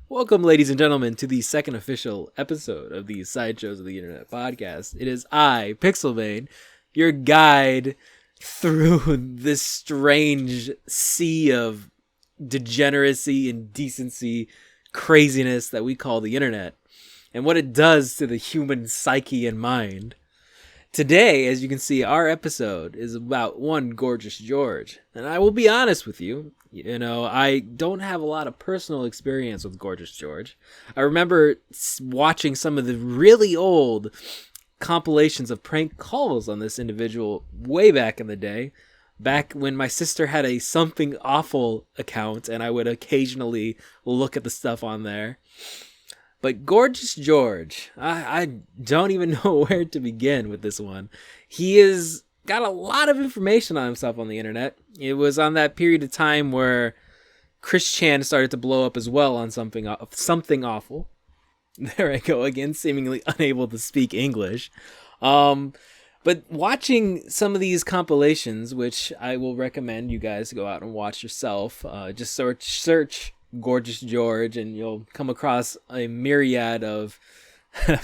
Welcome, ladies and gentlemen, to the second official episode of the Sideshows of the Internet podcast. It is I, Pixelbane, your guide through this strange sea of degeneracy, indecency, craziness that we call the Internet, and what it does to the human psyche and mind. Today, as you can see, our episode is about one Gorgeous George. And I will be honest with you, I don't have a lot of personal experience with Gorgeous George. I remember watching some of the really old compilations of prank calls on this individual way back in the day, back when my sister had a Something Awful account, and I would occasionally look at the stuff on there. But Gorgeous George, I don't even know where to begin with this one. He has got a lot of information on himself on the internet. It was on that period of time where Chris Chan started to blow up as well on Something Awful. There I go again, seemingly unable to speak English. But watching some of these compilations, which I will recommend you guys go out and watch yourself, just search Gorgeous George and you'll come across a myriad of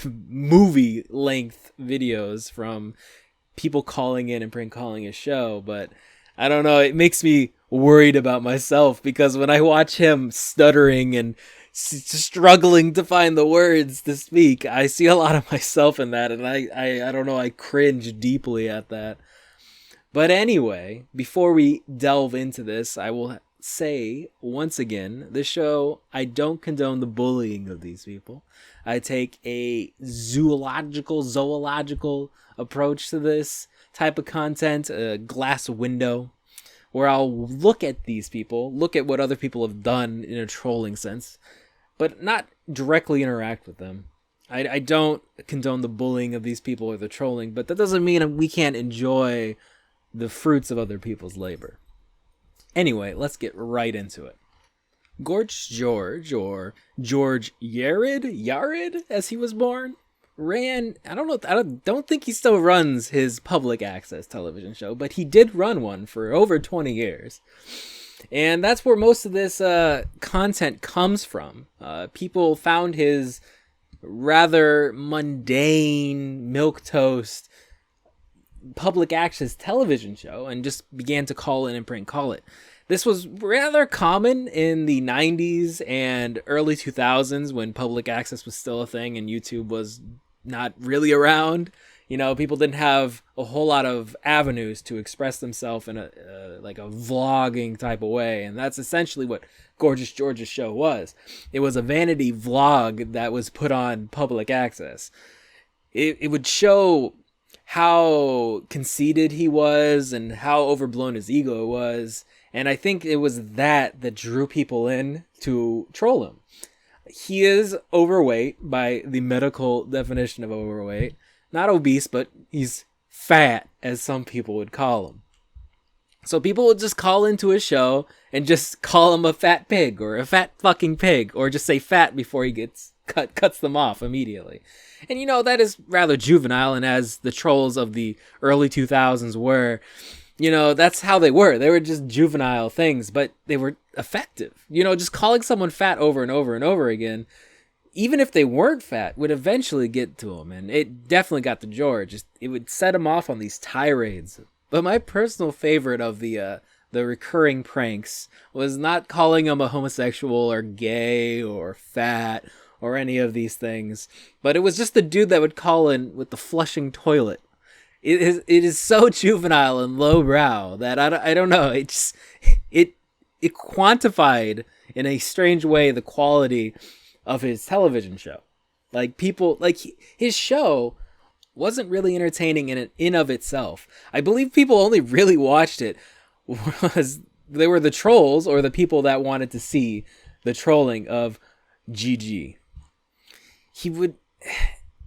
movie length videos from people calling in and prank calling his show. But I don't know, it makes me worried about myself, because when I watch him stuttering and struggling to find the words to speak, I see a lot of myself in that, and I don't know, I cringe deeply at that. But anyway, before we delve into this, I will say once again, this show, I don't condone the bullying of these people. I take a zoological approach to this type of content, a glass window, where I'll look at these people, look at what other people have done in a trolling sense, but not directly interact with them. I don't condone the bullying of these people or the trolling, but that doesn't mean we can't enjoy the fruits of other people's labor. Anyway, let's get right into it. Gorgeous George, or George Yared, as he was born, ran, I don't think he still runs his public access television show, but he did run one for over 20 years. And that's where most of this content comes from. People found his rather mundane, milquetoast public access television show and just began to call in and prank call it. This was rather common in the 90s and early 2000s, when public access was still a thing and YouTube was not really around. People didn't have a whole lot of avenues to express themselves in a vlogging type of way, and that's essentially what Gorgeous George's show was. It was a vanity vlog that was put on public access. It would show how conceited he was and how overblown his ego was. And I think it was that drew people in to troll him. He is overweight by the medical definition of overweight. Not obese, but he's fat, as some people would call him. So people would just call into his show and just call him a fat pig or a fat fucking pig, or just say fat before he cuts them off immediately. And that is rather juvenile, and as the trolls of the early 2000s were, that's how they were. They were just juvenile things, but they were effective. Just calling someone fat over and over and over again, even if they weren't fat, would eventually get to them. And it definitely got to George. It would set him off on these tirades. But my personal favorite of the recurring pranks was not calling him a homosexual or gay or fat or any of these things, but it was just the dude that would call in with the flushing toilet. It is so juvenile and lowbrow that I don't know. It quantified in a strange way the quality of his television show. His show wasn't really entertaining in of itself. I believe people only really watched it was they were the trolls or the people that wanted to see the trolling of GG. He would,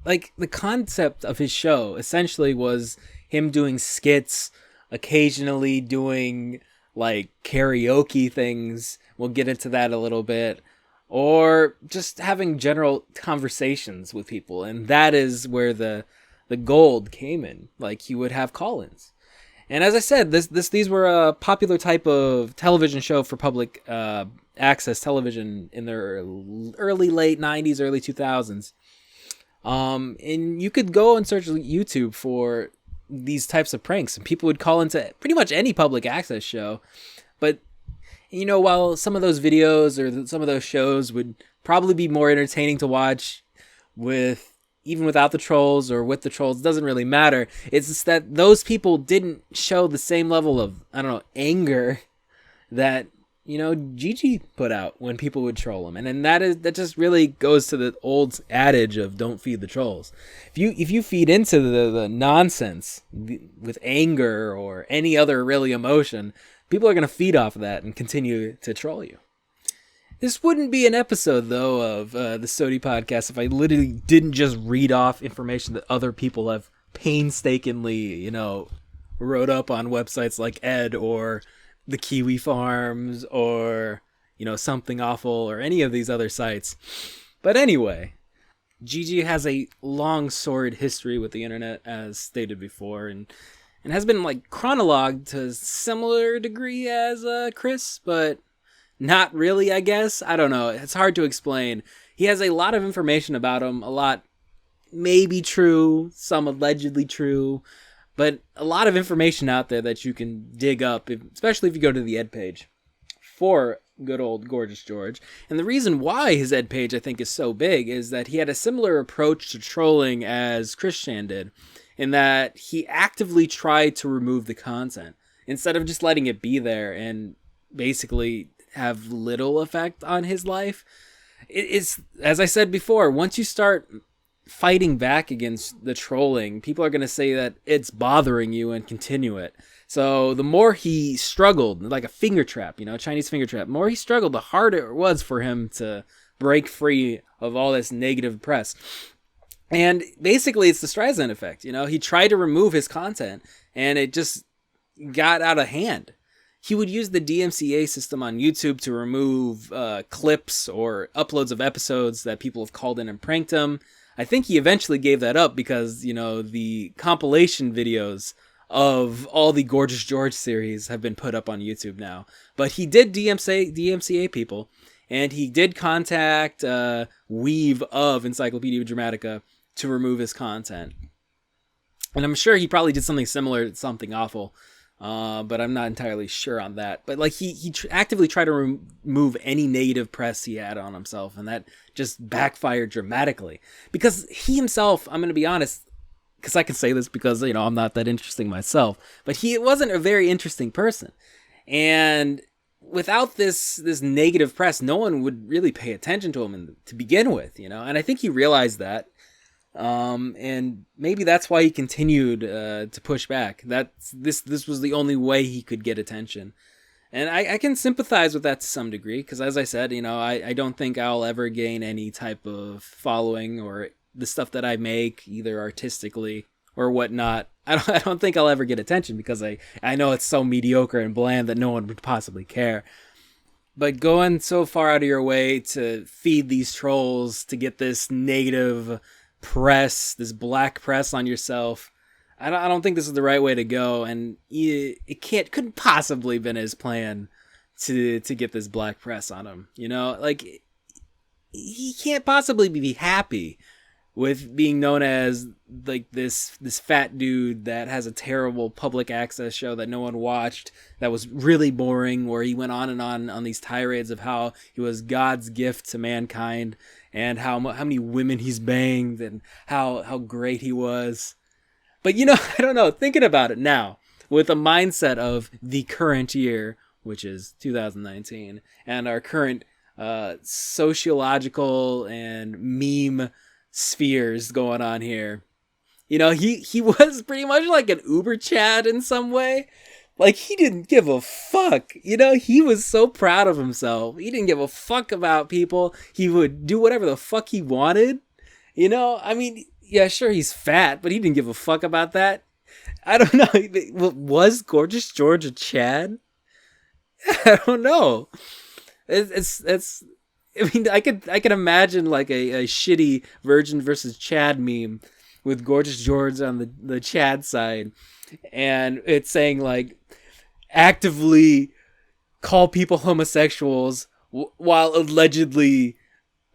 the concept of his show essentially was him doing skits, occasionally doing karaoke things. We'll get into that a little bit. Or just having general conversations with people. And that is where the gold came in. He would have call-ins. And as I said, these were a popular type of television show for public access television in the late 90s, early 2000s. And you could go and search YouTube for these types of pranks, and people would call into pretty much any public access show. But, while some of those videos or some of those shows would probably be more entertaining to watch even without the trolls or with the trolls, doesn't really matter. It's just that those people didn't show the same level of, anger that, Gigi put out when people would troll him. And then that just really goes to the old adage of don't feed the trolls. If you feed into the nonsense with anger or any other really emotion, people are going to feed off of that and continue to troll you. This wouldn't be an episode, though, of the SOTI podcast if I literally didn't just read off information that other people have painstakingly, wrote up on websites like Ed or the Kiwi Farms or, Something Awful or any of these other sites. But anyway, Gigi has a long, sordid history with the internet, as stated before, and has been, chronologued to a similar degree as Chris, but not really, I guess. I don't know. It's hard to explain. He has a lot of information about him, a lot maybe true, some allegedly true, but a lot of information out there that you can dig up, especially if you go to the Ed page for good old Gorgeous George. And the reason why his Ed page, I think, is so big is that he had a similar approach to trolling as Christian did, in that he actively tried to remove the content instead of just letting it be there and basically have little effect on his life. It's, as I said before, once you start fighting back against the trolling, people are going to say that it's bothering you and continue it. So the more he struggled, like a finger trap, a Chinese finger trap, the more he struggled, the harder it was for him to break free of all this negative press. And basically it's the Streisand effect. He tried to remove his content and it just got out of hand. He would use the DMCA system on YouTube to remove clips or uploads of episodes that people have called in and pranked him. I think he eventually gave that up because, the compilation videos of all the Gorgeous George series have been put up on YouTube now. But he did DMCA people, and he did contact Weave of Encyclopedia Dramatica to remove his content. And I'm sure he probably did something similar to Something Awful. But I'm not entirely sure on that. But he actively tried to remove any negative press he had on himself, and that just backfired dramatically. Because he himself, I'm going to be honest, because I can say this because, I'm not that interesting myself, but he wasn't a very interesting person. And without this negative press, no one would really pay attention to him to begin with, and I think he realized that. And maybe that's why he continued to push back. This was the only way he could get attention. And I can sympathize with that to some degree, because as I said, I don't think I'll ever gain any type of following or the stuff that I make, either artistically or whatnot. I don't think I'll ever get attention because I know it's so mediocre and bland that no one would possibly care. But going so far out of your way to feed these trolls to get this negative press, this black press on yourself, I don't think this is the right way to go, and it couldn't possibly been his plan to get this black press on him. He can't possibly be happy with being known as this fat dude that has a terrible public access show that no one watched, that was really boring, where he went on and on these tirades of how he was God's gift to mankind and how many women he's banged and how great he was. But I don't know, thinking about it now with a mindset of the current year, which is 2019, and our current sociological and meme spheres going on here. He was pretty much like an Uber Chad in some way. He didn't give a fuck. He was so proud of himself. He didn't give a fuck about people. He would do whatever the fuck he wanted. Yeah, sure, he's fat, but he didn't give a fuck about that. I don't know. Was Gorgeous George a Chad? I don't know. I could imagine a shitty Virgin versus Chad meme with Gorgeous George on the Chad side, and it's saying like actively call people homosexuals while allegedly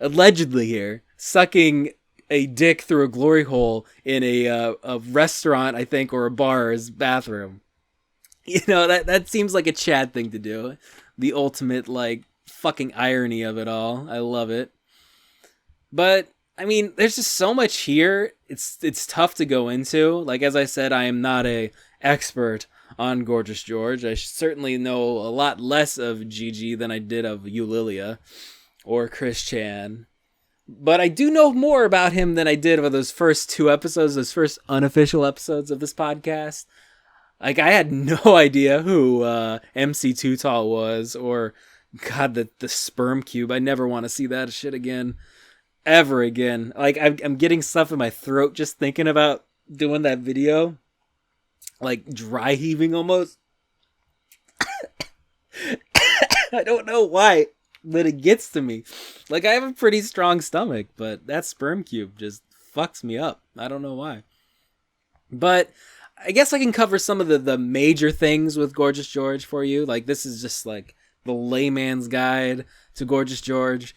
here sucking a dick through a glory hole in a restaurant, I think, or a bar's bathroom. You know, that seems like a Chad thing to do. The ultimate like fucking irony of it all. I love it. But I mean, there's just so much here. It's tough to go into. Like, as I said, I am not a expert on Gorgeous George. I certainly know a lot less of Gigi than I did of Eulilia or Chris Chan. But I do know more about him than I did of those first 2 episodes, those first unofficial episodes of this podcast. Like, I had no idea who MC Too Tall was, or, God, the sperm cube. I never want to see that shit again. Ever again. Like, I'm getting stuff in my throat just thinking about doing that video. Like, dry heaving almost. I don't know why, but it gets to me. Like, I have a pretty strong stomach, but that sperm cube just fucks me up. I don't know why. But I guess I can cover some of the major things with Gorgeous George for you. Like, this is just like the layman's guide to Gorgeous George.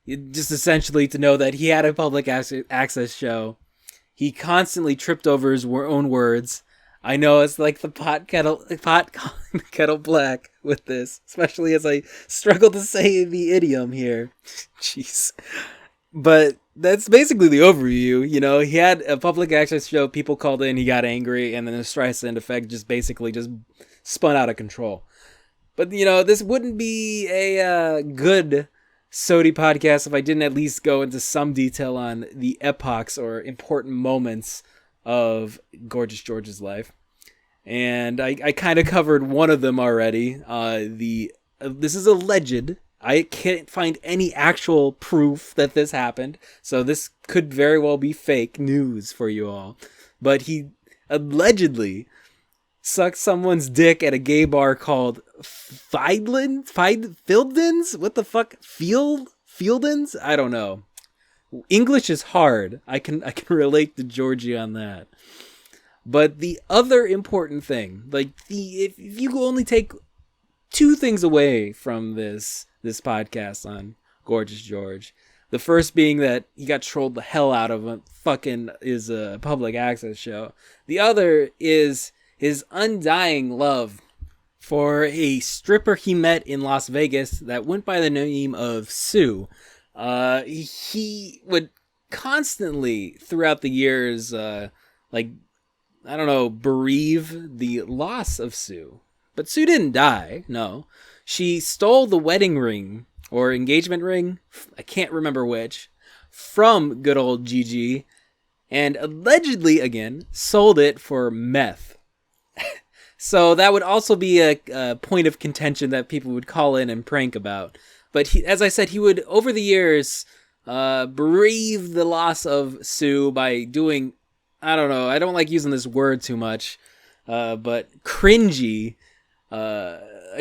Just essentially to know that he had a public access show. He constantly tripped over his own words. I know it's like the pot calling the kettle black with this, especially as I struggle to say the idiom here. Jeez. But that's basically the overview. You know, he had a public access show, people called in, he got angry, and then the Streisand effect just spun out of control. But, you know, this wouldn't be a good SOTI podcast if I didn't at least go into some detail on the epochs or important moments of Gorgeous George's life. And I kind of covered one of them already. This is alleged. I can't find any actual proof that this happened, so this could very well be fake news for you all. But he allegedly sucked someone's dick at a gay bar called Fieldins? What the fuck? Fieldins? I don't know. English is hard. I can relate to Georgie on that. But the other important thing, like if you only take 2 things away from this podcast on Gorgeous George, the first being that he got trolled the hell out of him, fucking is a public access show. The other is his undying love for a stripper he met in Las Vegas that went by the name of Sue. He would constantly, throughout the years, bereave the loss of Sue. But Sue didn't die, no. She stole the wedding ring, or engagement ring, I can't remember which, from good old Gigi, and allegedly, again, sold it for meth. So that would also be a point of contention that people would call in and prank about. But as I said, he would, over the years, bereave the loss of Sue by doing, I don't know, I don't like using this word too much, but cringy,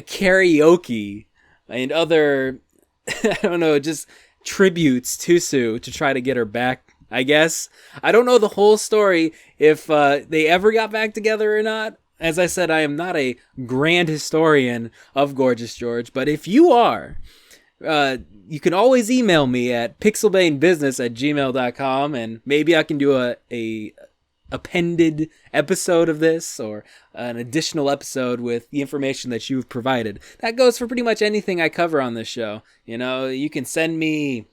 karaoke, and other, I don't know, just tributes to Sue to try to get her back, I guess. I don't know the whole story, if they ever got back together or not. As I said, I am not a grand historian of Gorgeous George, but if you are, you can always email me at pixelbanebusiness@gmail.com, and maybe I can do a appended episode of this, or an additional episode with the information that you've provided. That goes for pretty much anything I cover on this show. You know, you can send me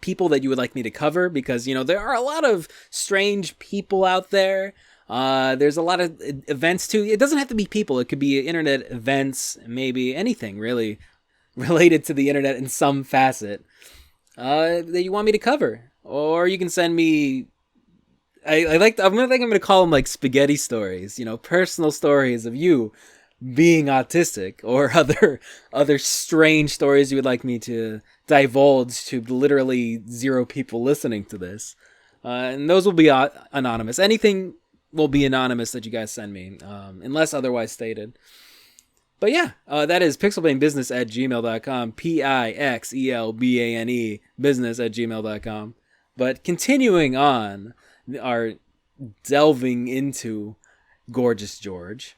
people that you would like me to cover, because, you know, there are a lot of strange people out there. There's a lot of events too. It doesn't have to be people. It could be internet events, maybe anything really related to the internet in some facet that you want me to cover. Or you can send me, I'm gonna call them like spaghetti stories, you know, personal stories of you being autistic, or other strange stories you would like me to divulge to literally 0 people listening to this. And those will be anonymous. Anything will be anonymous that you guys send me, unless otherwise stated. But yeah, that is pixelbanebusiness@gmail.com, PIXELBANE business@gmail.com. But continuing on, are delving into Gorgeous George.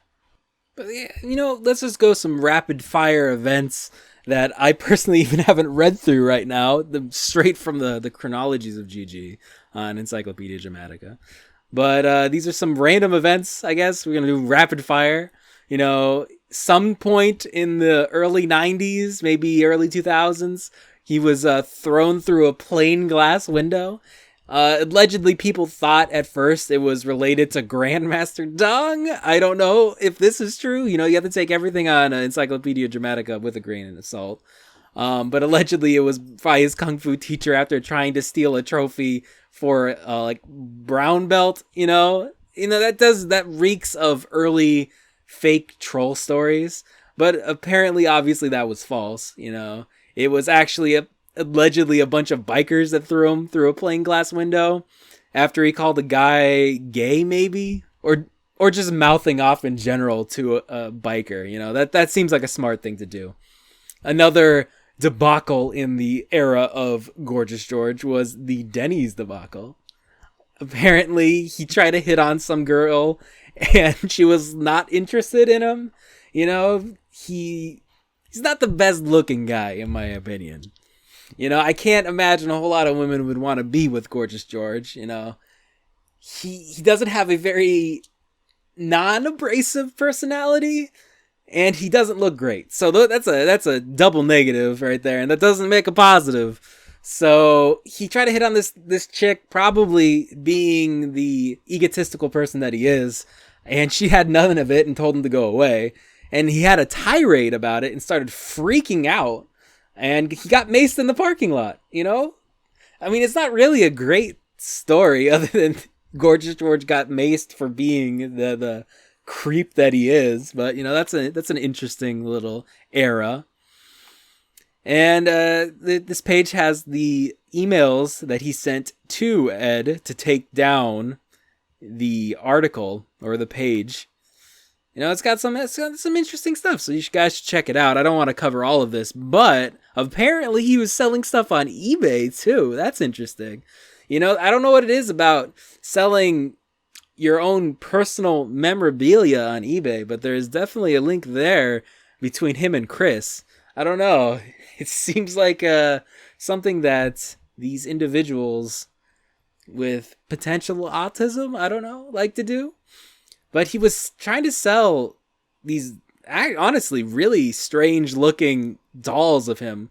But let's just go some rapid fire events that I personally even haven't read through right now, straight from the chronologies of GG on Encyclopedia Dramatica. But these are some random events, I guess. We're going to do rapid fire. Some point in the early 90s, maybe early 2000s, he was thrown through a plain glass window. Allegedly, people thought at first it was related to Grandmaster Dong. I don't know if this is true. You have to take everything on Encyclopedia Dramatica with a grain of salt. But allegedly, it was by his kung fu teacher after trying to steal a trophy for brown belt. That reeks of early fake troll stories. But apparently, obviously, that was false. It was actually allegedly a bunch of bikers that threw him through a plain glass window after he called a guy gay, maybe, or just mouthing off in general to a biker. That seems like a smart thing to do. Another debacle in the era of Gorgeous George was the Denny's debacle. Apparently, he tried to hit on some girl and she was not interested in him. He's not the best looking guy, in my opinion. I can't imagine a whole lot of women would want to be with Gorgeous George. He doesn't have a very non-abrasive personality, and he doesn't look great. So that's a double negative right there, and that doesn't make a positive. So he tried to hit on this chick, probably being the egotistical person that he is, and she had none of it and told him to go away. And he had a tirade about it and started freaking out. And he got maced in the parking lot, I mean, it's not really a great story other than Gorgeous George got maced for being the creep that he is. But, that's an interesting little era. And this page has the emails that he sent to Ed to take down the article or the page. It's got some interesting stuff, so you guys should check it out. I don't want to cover all of this, but apparently he was selling stuff on eBay too. That's interesting. I don't know what it is about selling your own personal memorabilia on eBay, but there's definitely a link there between him and Chris. I don't know. It seems like something that these individuals with potential autism, I don't know, like to do. But he was trying to sell these, honestly, really strange looking dolls of him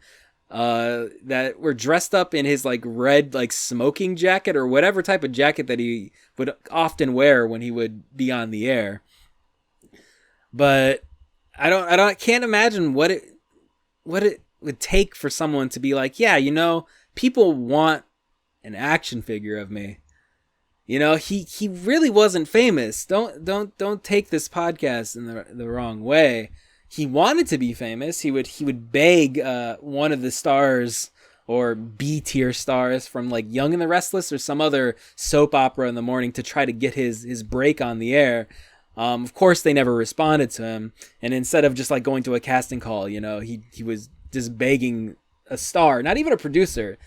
that were dressed up in his red smoking jacket or whatever type of jacket that he would often wear when he would be on the air. But I can't imagine what it would take for someone to be like, yeah, people want an action figure of me. He really wasn't famous. Don't take this podcast in the wrong way. He wanted to be famous. He would beg one of the stars or B-tier stars from Young and the Restless or some other soap opera in the morning to try to get his break on the air. Of course, they never responded to him. And instead of just going to a casting call, he was just begging a star, not even a producer,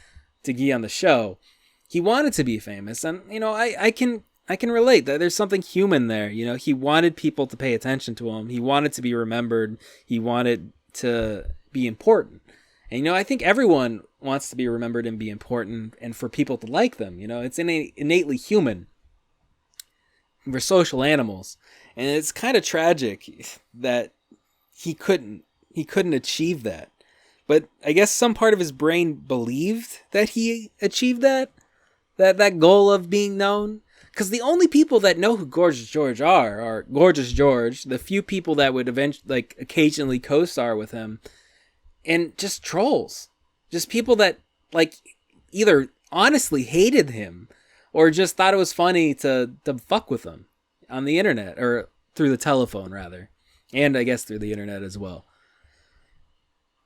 to get on the show. He wanted to be famous, and I can relate that there's something human there. He wanted people to pay attention to him. He wanted to be remembered. He wanted to be important. And I think everyone wants to be remembered and be important, and for people to like them. It's innately human. We're social animals, and it's kind of tragic that he couldn't achieve that. But I guess some part of his brain believed that he achieved that goal of being known. Because the only people that know who Gorgeous George are Gorgeous George, the few people that would eventually occasionally co-star with him, and just trolls. Just people that either honestly hated him or just thought it was funny to fuck with him on the internet, or through the telephone rather. And I guess through the internet as well.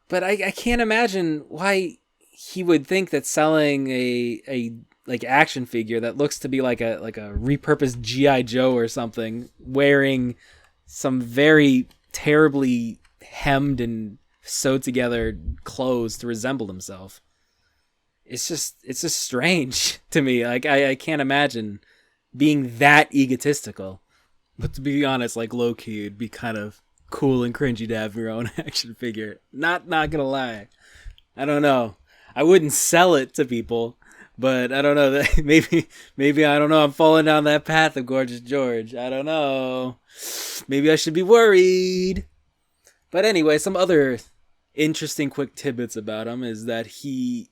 But I can't imagine why he would think that selling a action figure that looks to be like a repurposed G.I. Joe or something, wearing some very terribly hemmed and sewed together clothes to resemble himself. It's just strange to me. I can't imagine being that egotistical. But to be honest, like low-key, it'd be kind of cool and cringy to have your own action figure. Not gonna lie. I don't know. I wouldn't sell it to people, but I don't know. That maybe I don't know. I'm falling down that path of Gorgeous George. I don't know. Maybe I should be worried. But anyway, some other interesting quick tidbits about him is that I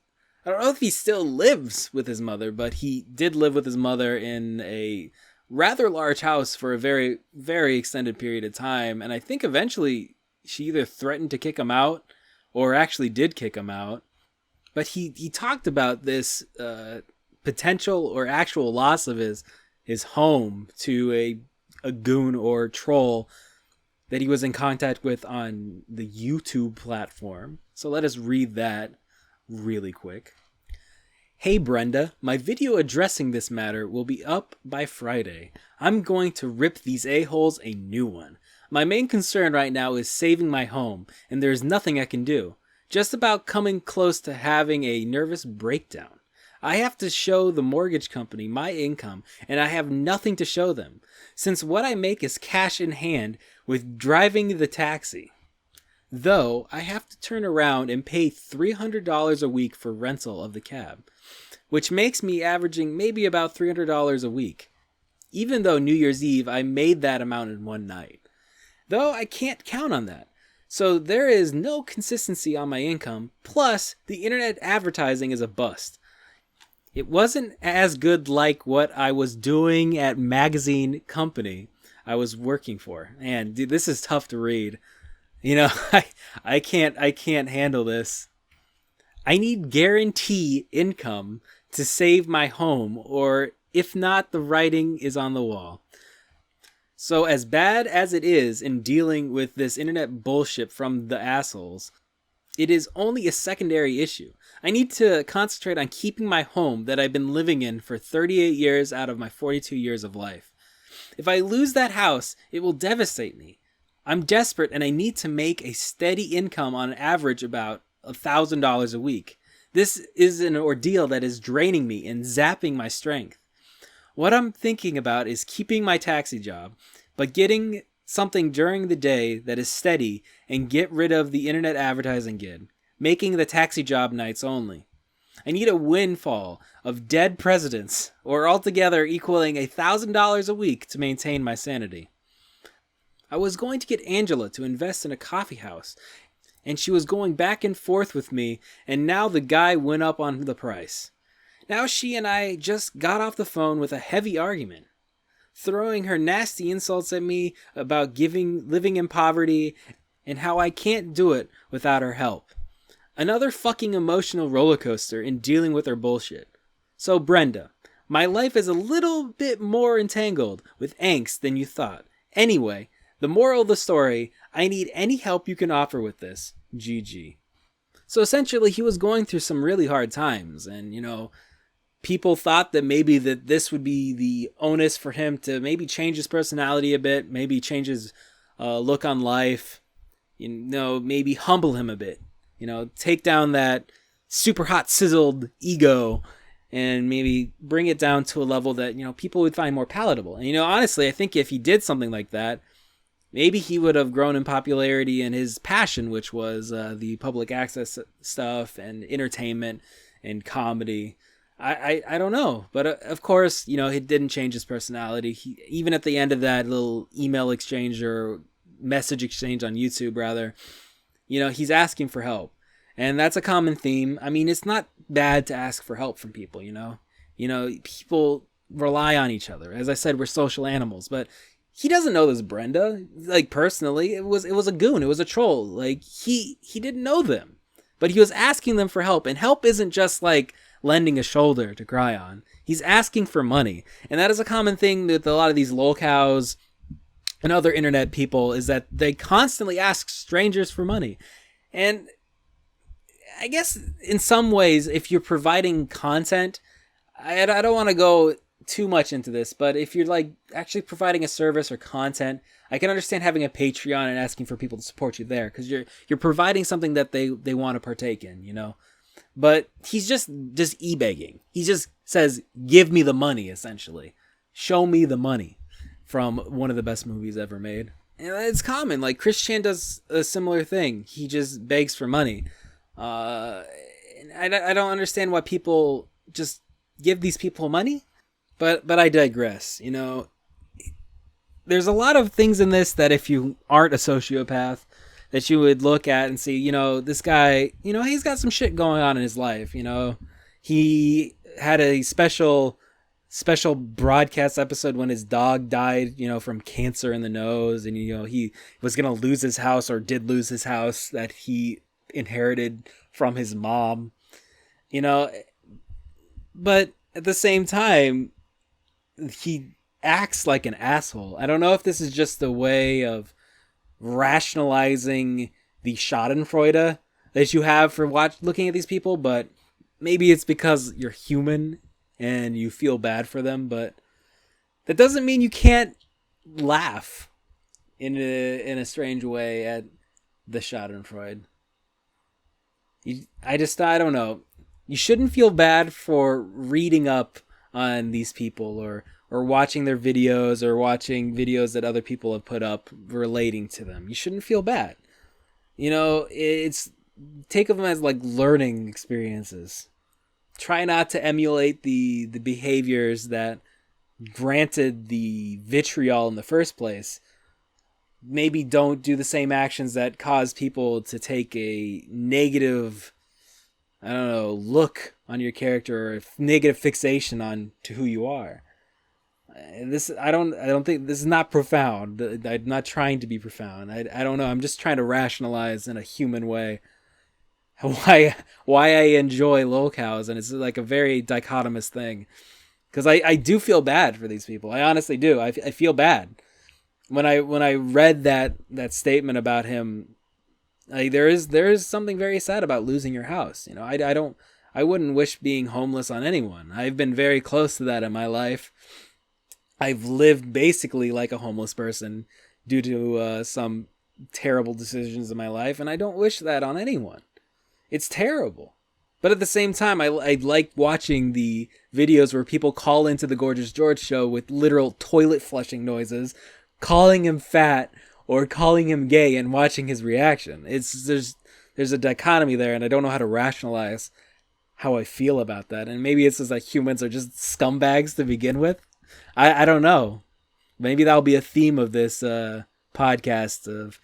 don't know if he still lives with his mother, but he did live with his mother in a rather large house for a very, very extended period of time. And I think eventually she either threatened to kick him out or actually did kick him out. But he talked about this potential or actual loss of his home to a goon or troll that he was in contact with on the YouTube platform. So let us read that really quick. Hey Brenda, my video addressing this matter will be up by Friday. I'm going to rip these a-holes a new one. My main concern right now is saving my home, and there's nothing I can do. Just about coming close to having a nervous breakdown. I have to show the mortgage company my income, and I have nothing to show them, since what I make is cash in hand with driving the taxi. Though, I have to turn around and pay $300 a week for rental of the cab, which makes me averaging maybe about $300 a week, even though New Year's Eve I made that amount in one night. Though I can't count on that. So there is no consistency on my income, plus the internet advertising is a bust. It wasn't as good like what I was doing at magazine company I was working for. And dude, this is tough to read. You know, I can't handle this. I need guarantee income to save my home, or if not, the writing is on the wall. So as bad as it is in dealing with this internet bullshit from the assholes, it is only a secondary issue. I need to concentrate on keeping my home that I've been living in for 38 years out of my 42 years of life. If I lose that house, it will devastate me. I'm desperate and I need to make a steady income on average about $1,000 a week. This is an ordeal that is draining me and zapping my strength. What I'm thinking about is keeping my taxi job, but getting something during the day that is steady and get rid of the internet advertising gig, making the taxi job nights only. I need a windfall of dead presidents, or altogether equaling $1,000 a week to maintain my sanity. I was going to get Angela to invest in a coffee house, and she was going back and forth with me, and now the guy went up on the price. Now she and I just got off the phone with a heavy argument, throwing her nasty insults at me about living in poverty and how I can't do it without her help. Another fucking emotional roller coaster in dealing with her bullshit. So Brenda, my life is a little bit more entangled with angst than you thought. Anyway, the moral of the story, I need any help you can offer with this. GG. So essentially he was going through some really hard times, and you know, people thought that maybe that this would be the onus for him to maybe change his personality a bit, maybe change his look on life, you know, maybe humble him a bit, you know, take down that super hot sizzled ego and maybe bring it down to a level that, you know, people would find more palatable. And, you know, honestly, I think if he did something like that, maybe he would have grown in popularity in his passion, which was the public access stuff and entertainment and comedy. I don't know. But of course, you know, it didn't change his personality. He, even at the end of that little email exchange or message exchange on YouTube, rather, you know, he's asking for help. And that's a common theme. I mean, it's not bad to ask for help from people, you know. You know, people rely on each other. As I said, we're social animals. But he doesn't know this Brenda, like, personally. It was a goon. It was a troll. Like, he didn't know them. But he was asking them for help. And help isn't just, like, lending a shoulder to cry on. He's asking for money. And that is a common thing with a lot of these lolcows and other internet people, is that they constantly ask strangers for money. And I guess in some ways, if you're providing content, I don't want to go too much into this, but if you're like actually providing a service or content, I can understand having a Patreon and asking for people to support you there, because you're providing something that they want to partake in, you know. But he's just e-begging. He just says, give me the money, essentially. show me the money from one of the best movies ever made. And it's common. Like, Chris Chan does a similar thing. He just begs for money. I don't understand why people just give these people money, but I digress. You know, there's a lot of things in this that if you aren't a sociopath, that you would look at and see, you know, this guy, you know, he's got some shit going on in his life. You know, he had a special broadcast episode when his dog died, you know, from cancer in the nose, and you know, he was gonna lose his house, or did lose his house that he inherited from his mom, you know. But at the same time, he acts like an asshole. I don't know if this is just a way of rationalizing the schadenfreude that you have for looking at these people, but maybe it's because you're human and you feel bad for them. But that doesn't mean you can't laugh in a strange way at the schadenfreude. I don't know. You shouldn't feel bad for reading up on these people, or watching their videos, or watching videos that other people have put up relating to them. You shouldn't feel bad. You know, take them as like learning experiences. Try not to emulate the behaviors that granted the vitriol in the first place. Maybe don't do the same actions that cause people to take a negative, I don't know, look on your character, or a negative fixation on to who you are. I don't think this is not profound. I'm not trying to be profound. I don't know. I'm just trying to rationalize in a human way why I enjoy lolcows, and it's like a very dichotomous thing. Because I do feel bad for these people. I honestly do. I feel bad when I read that statement about him. Like, there is something very sad about losing your house. You know, I wouldn't wish being homeless on anyone. I've been very close to that in my life. I've lived basically like a homeless person due to some terrible decisions in my life, and I don't wish that on anyone. It's terrible. But at the same time, I like watching the videos where people call into the Gorgeous George show with literal toilet flushing noises, calling him fat or calling him gay, and watching his reaction. There's a dichotomy there, and I don't know how to rationalize how I feel about that. And maybe it's just like humans are just scumbags to begin with. I don't know. Maybe that'll be a theme of this podcast, of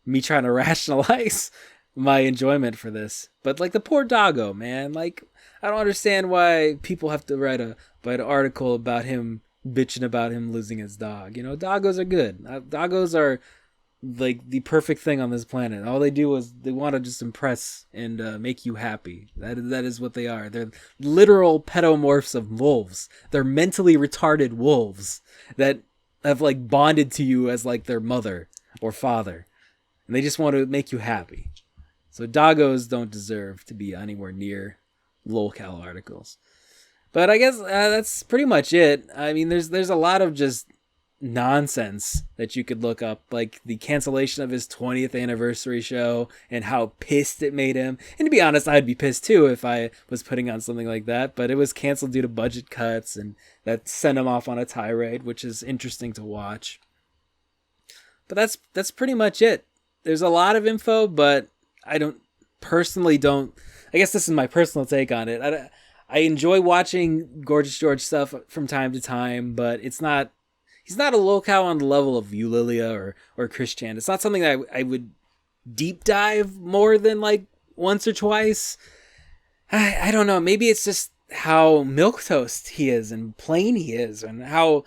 me trying to rationalize my enjoyment for this. But like, the poor doggo, man. Like, I don't understand why people have to write an article about him bitching about him losing his dog. You know, doggos are good. Doggos are like the perfect thing on this planet. All they do is they want to just impress and make you happy. That is what they are. They're literal pedomorphs of wolves. They're mentally retarded wolves that have like bonded to you as like their mother or father, and they just want to make you happy. So doggos don't deserve to be anywhere near lolcow articles. But I guess that's pretty much it. I mean, there's a lot of just nonsense that you could look up, like the cancellation of his 20th anniversary show and how pissed it made him. And to be honest, I'd be pissed too if I was putting on something like that, but it was canceled due to budget cuts, and that sent him off on a tirade, which is interesting to watch. But that's pretty much it. There's a lot of info, but I guess this is my personal take on it. I enjoy watching Gorgeous George stuff from time to time, but he's not a lolcow on the level of Eulalia or Chris Chan. It's not something that I would deep dive more than like once or twice. I don't know. Maybe it's just how milquetoast he is and plain he is, and how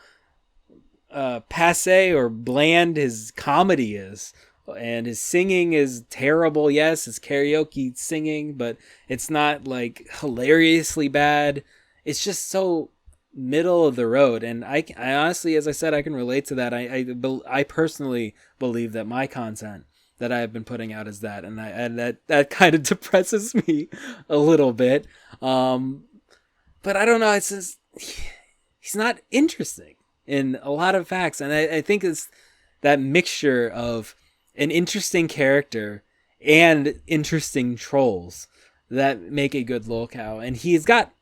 passe or bland his comedy is. And his singing is terrible. Yes, it's karaoke singing, but it's not like hilariously bad. It's just so middle of the road. And I honestly, as I said, I can relate to that. I personally believe that my content that I've been putting out is that, and that kind of depresses me a little bit. But I don't know. It's just, he's not interesting in a lot of facts, and I think it's that mixture of an interesting character and interesting trolls that make a good lolcow. And he's got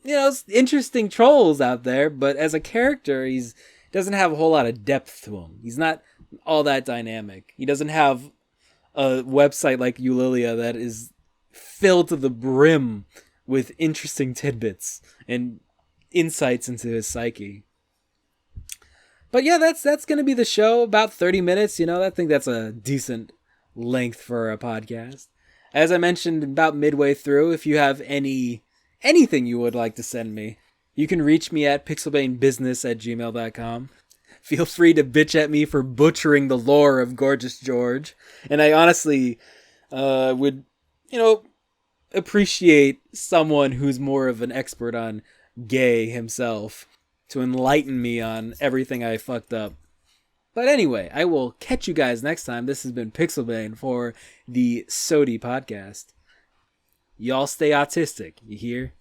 interesting trolls out there, but as a character, he's doesn't have a whole lot of depth to him. He's not all that dynamic. He doesn't have a website like Eulilia that is filled to the brim with interesting tidbits and insights into his psyche. But yeah, that's going to be the show, about 30 minutes. I think that's a decent length for a podcast. As I mentioned about midway through, if you have anything you would like to send me, you can reach me at pixelbanebusiness@gmail.com. Feel free to bitch at me for butchering the lore of Gorgeous George. And I honestly would, appreciate someone who's more of an expert on gay himself to enlighten me on everything I fucked up. But anyway, I will catch you guys next time. This has been Pixelbane for the SOTI podcast. Y'all stay autistic, you hear?